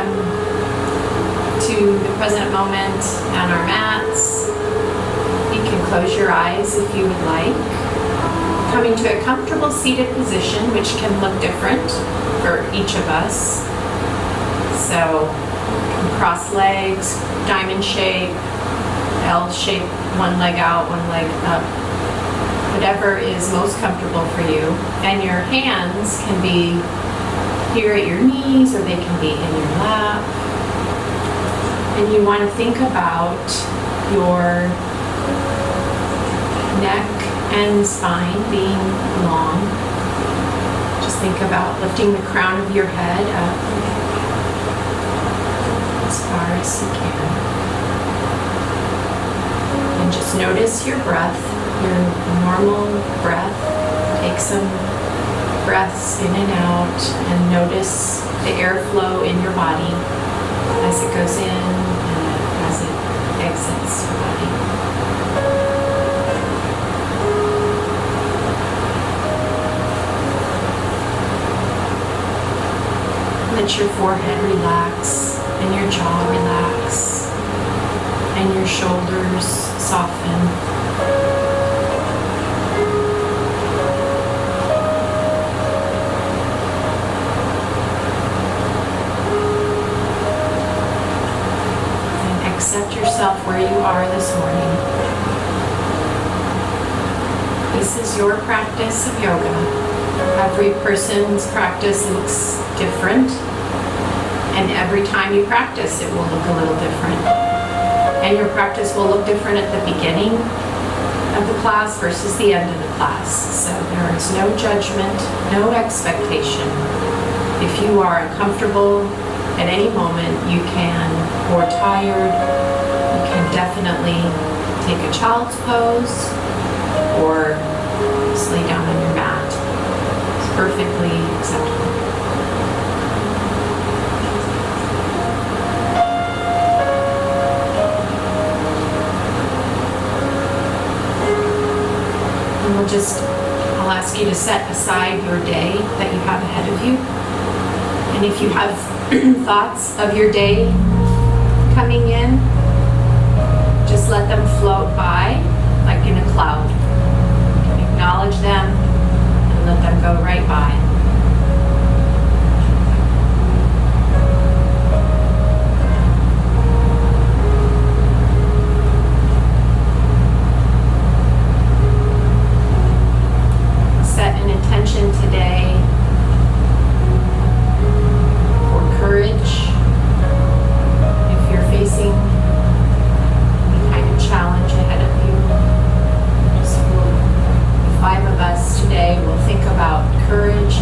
come to the present moment on our mats. You can close your eyes if you would like. Coming to a comfortable seated position, which can look different for each of us. So, cross legs, diamond shape, L shape, one leg out, one leg up. Whatever is most comfortable for you. And your hands can be here at your knees, or they can be in your lap. And you want to think about your neck and spine being long. Just think about lifting the crown of your head up as far as you can. And just notice your breath, your normal breath. Take some breaths in and out, and notice the airflow in your body as it goes in and as it exits your body. Let your forehead relax, and your jaw relax, and your shoulders soften. Accept yourself where you are this morning. This is your practice of yoga. Every person's practice looks different, and every time you practice, it will look a little different. And your practice will look different at the beginning of the class versus the end of the class. So there is no judgment, no expectation. If you are uncomfortable at any moment, you can, or tired, you can definitely take a child's pose or just lay down on your mat. It's perfectly acceptable. And I'll ask you to set aside your day that you have ahead of you. And if you have thoughts of your day coming in, just let them float by like in a cloud. Acknowledge them and let them go right by. Set an intention today for courage. If you're facing any kind of challenge ahead of you, the 5 of us today will think about courage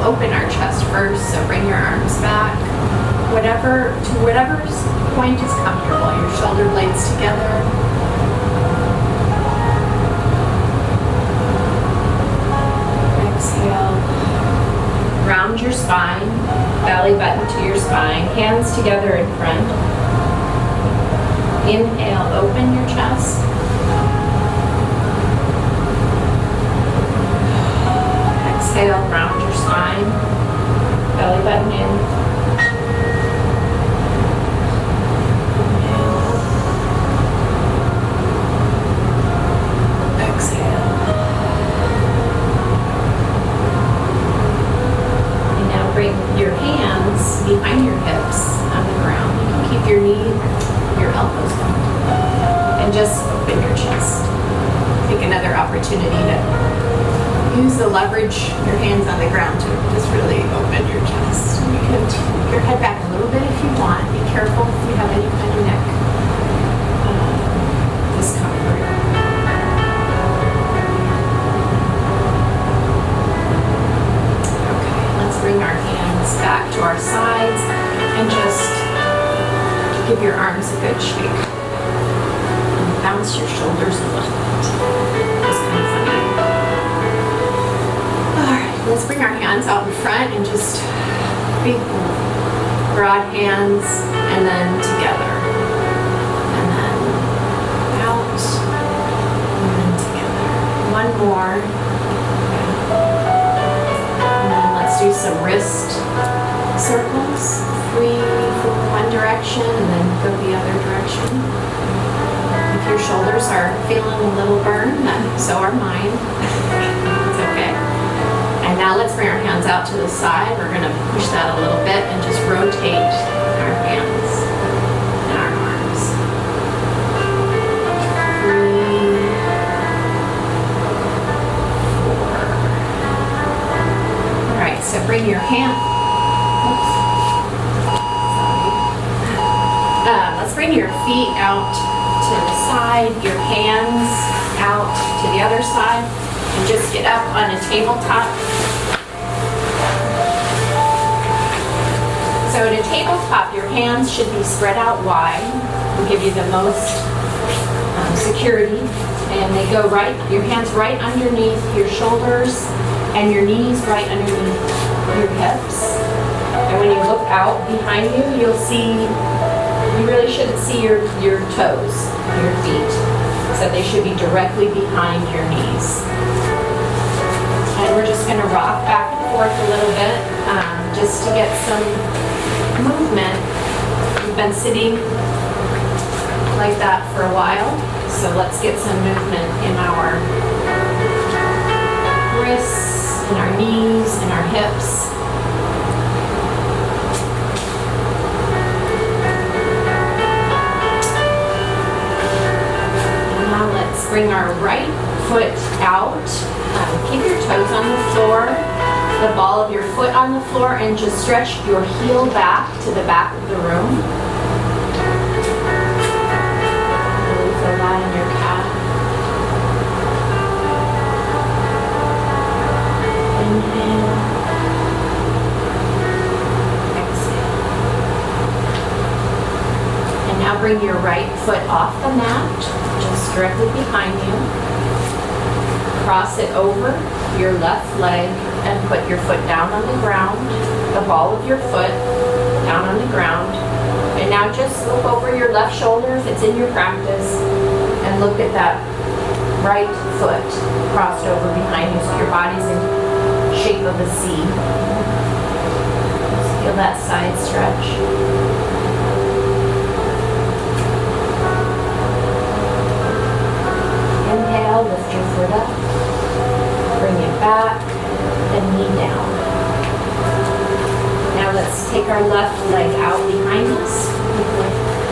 open our chest first, so bring your arms back. Whatever point is comfortable. Your shoulder blades together. Exhale. Round your spine, belly button to your spine, hands together in front. Inhale, open your chest. Exhale, round your spine, belly button in. Exhale. And now bring your hands behind your hips on the ground. You can keep your elbows bent. And just open your chest. Take another opportunity to use the leverage, your hands on the ground, to just really open your chest. You can keep your head back a little bit if you want. Be careful if you have any kind of neck discomfort. Okay, let's bring our hands back to our sides and just give your arms a good shake. And bounce your shoulders a little bit. Just kind of funny. Let's bring our hands out in front and just big broad hands, and then together, and then out, and then together. One more, and then let's do some wrist circles. 3 for one direction and then go the other direction. If your shoulders are feeling a little burned, then so are mine. It's okay. And now let's bring our hands out to the side. We're going to push that a little bit and just rotate our hands and our arms. 3, 4. All right, so bring your hand. Let's bring your feet out to the side, your hands out to the other side, and just get up on a tabletop. So at a tabletop, your hands should be spread out wide. Will give you the most security. And they go right, your hands right underneath your shoulders and your knees right underneath your hips. And when you look out behind you, you'll see, you really shouldn't see your toes, your feet. So they should be directly behind your knees. And we're just going to rock back and forth a little bit just to get some movement. We've been sitting like that for a while, so let's get some movement in our wrists, in our knees, in our hips. And now let's bring our right foot out. Keep your toes on the floor, the ball of your foot on the floor, and just stretch your heel back to the back of the room. Really feel that in your calf. Inhale. Exhale. And now bring your right foot off the mat, just directly behind you. Cross it over your left leg and put your foot down on the ground, the ball of your foot down on the ground. And now just look over your left shoulder if it's in your practice, and look at that right foot crossed over behind you so your body's in shape of a C. Just feel that side stretch. Inhale, lift your foot up. Bring it back and knee down. Now let's take our left leg out behind us.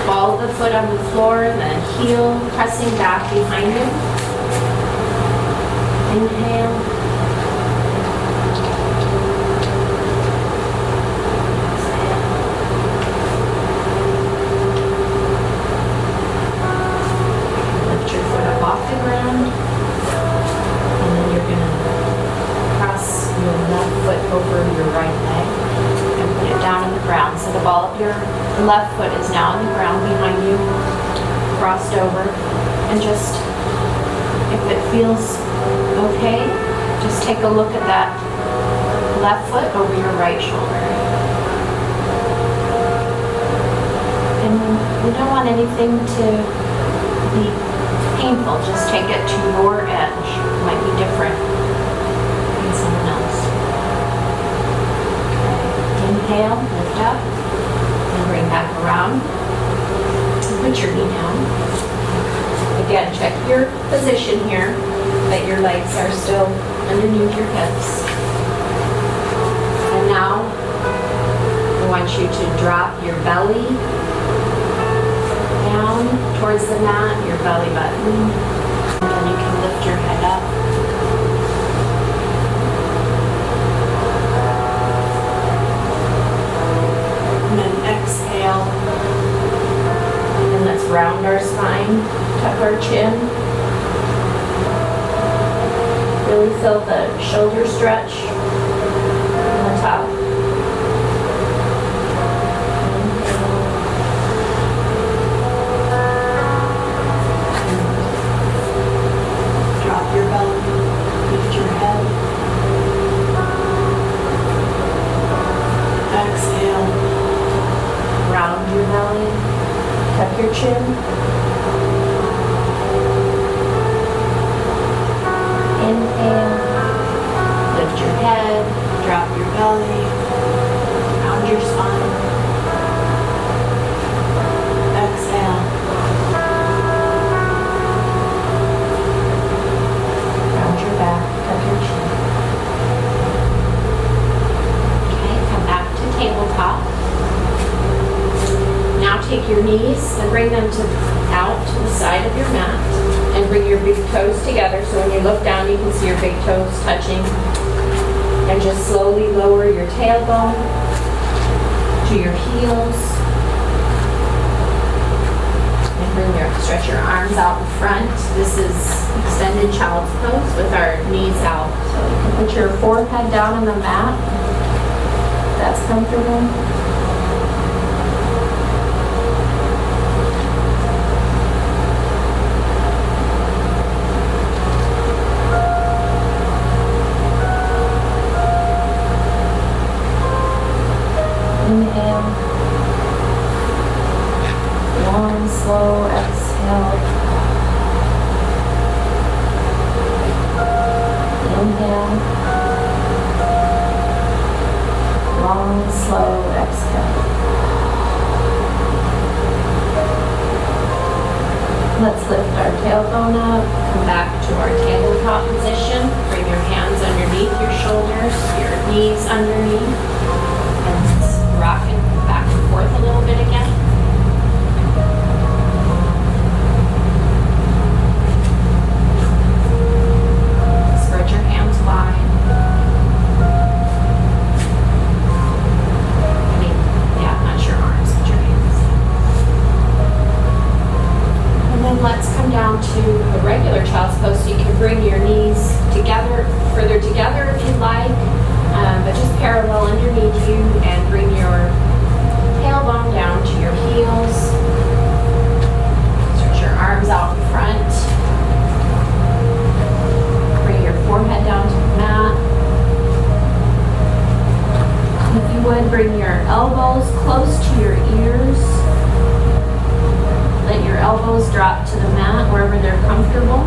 Ball of the foot on the floor, then heel pressing back behind you. Inhale. Lift your foot up off the ground. And then you're going to cross your left foot over your right leg and put it down on the ground. So the ball of your left foot is now on the ground behind you, crossed over. And just, if it feels okay, just take a look at that left foot over your right shoulder. And we don't want anything to be painful. Just take it to your edge. It might be different than someone else. Okay. Inhale, lift up, and bring back around. Put your knee down. Again, check your position here, that your legs are still underneath your hips. And now, I want you to drop your belly down towards the mat, your belly button. And then you can lift your head up. And then exhale. And then let's round our spine, tuck our chin. Really feel the shoulder stretch on the top. Drop your belly, lift your head. Exhale, round your belly, tuck your chin. Inhale, lift your head, drop your belly, round your spine. Exhale, round your back, tuck your chin. Okay, come back to tabletop. Now take your knees and bring them out to the side of your mat. And bring your big toes together, so when you look down you can see your big toes touching. And just slowly lower your tailbone to your heels. And stretch your arms out in front. This is extended child's pose with our knees out. So you can put your forehead down on the mat, if that's comfortable. Inhale, long, slow exhale. Inhale, long, slow exhale. Let's lift our tailbone up, come back to our tabletop position. Bring your hands underneath your shoulders, your knees underneath. Rocking back and forth a little bit again. Spread your hands wide. Not your arms, but your hands. And then let's come down to a regular child's pose. So you can bring your knees together, further together if you'd like. But just parallel underneath you and bring your tailbone down to your heels. Stretch your arms out in front. Bring your forehead down to the mat. If you would, bring your elbows close to your ears. Let your elbows drop to the mat wherever they're comfortable.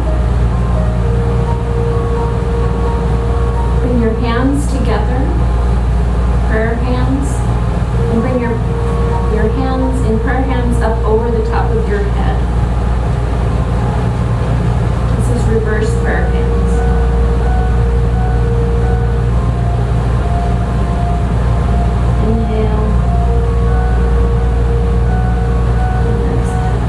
Bring your hands together, prayer hands, and bring your hands in prayer hands up over the top of your head. This is reverse prayer hands. Inhale. And exhale.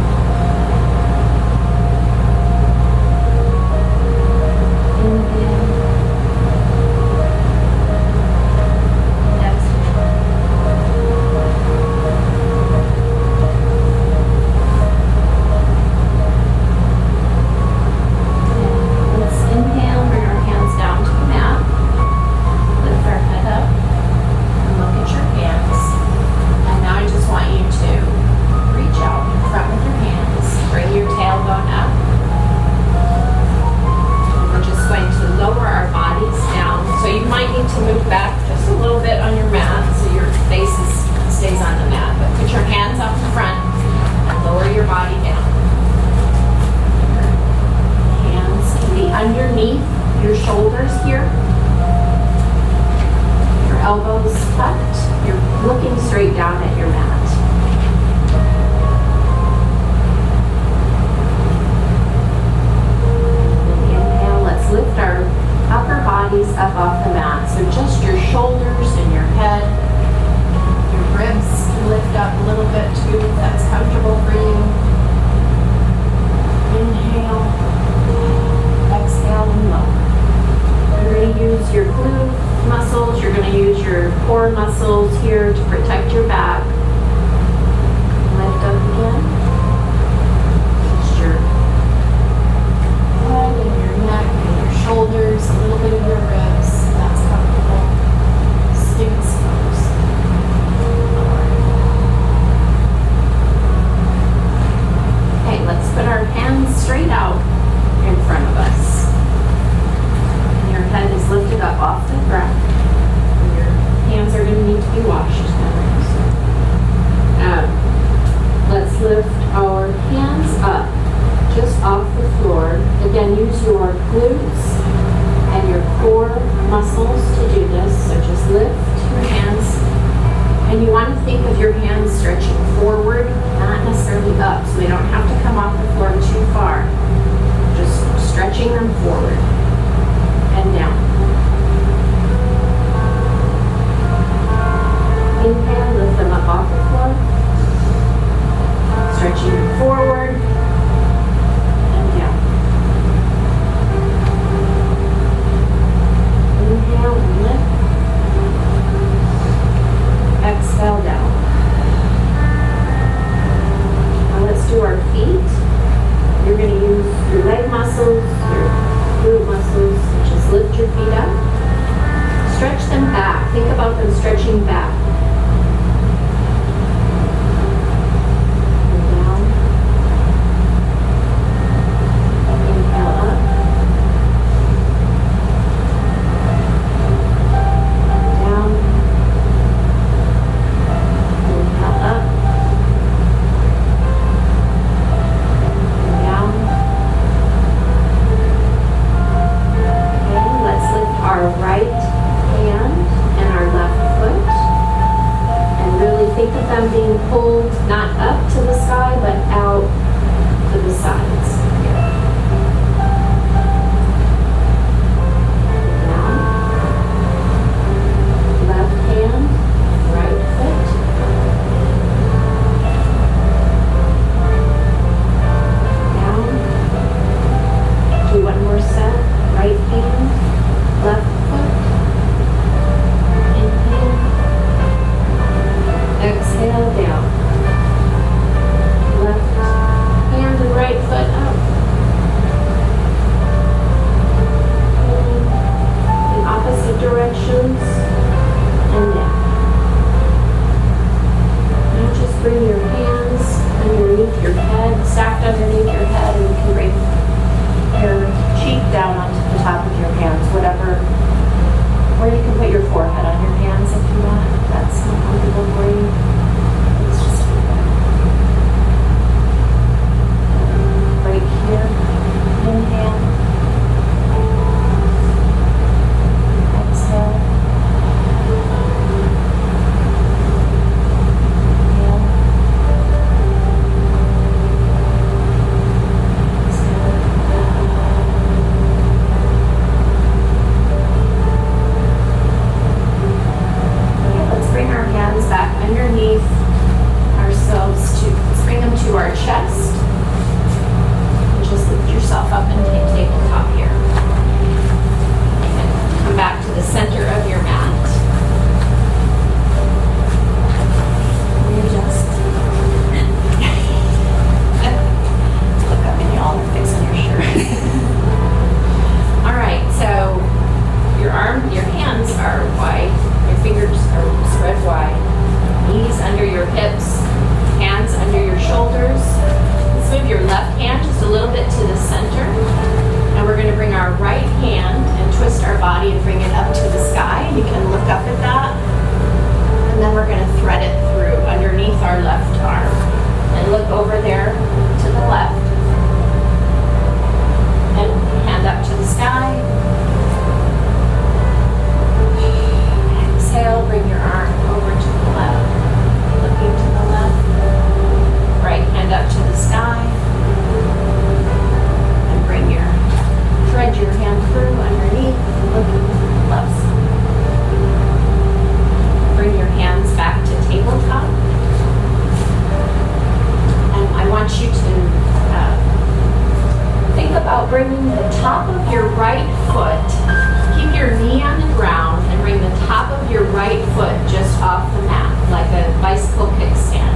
shoulders here. Your elbows tucked. You're looking straight down at your mat. And inhale, let's lift our upper bodies up off the mat. So just your shoulders and your head. Your ribs can lift up a little bit too if that's comfortable for you. Inhale, exhale and lower. You're going to use your glute muscles, you're going to use your core muscles here to protect your back. Lift up again. Just your head and your neck and your shoulders, a little bit of your ribs. That's comfortable. Stance pose. Okay, let's put our hands straight out in front of us. And your head is lifted up off the ground. And your hands are going to need to be washed. Let's lift our hands up just off the floor. Again, use your glutes and your core muscles to do this. So just lift your hands. And you want to think of your hands stretching forward, not necessarily up, so they don't have to come off the floor too far. Just stretching them forward and down. Inhale, lift them up off the floor. Stretching them forward and down. Inhale and lift. Exhale down. Now let's do our feet. You're going to use your leg muscles, your glute muscles. Just lift your feet up. Stretch them back. Think about them stretching back. And down. Inhale up. Down. Inhale up. And down. Okay, let's lift our right hand and our left foot. And really think of them being pulled not up to the sky, but out to the sides. Down. Left hand, right foot. Down. Do one more set. Right hand, left foot. Inhale. Exhale down. Left about bringing the top of your right foot, keep your knee on the ground, and bring the top of your right foot just off the mat, like a bicycle kickstand.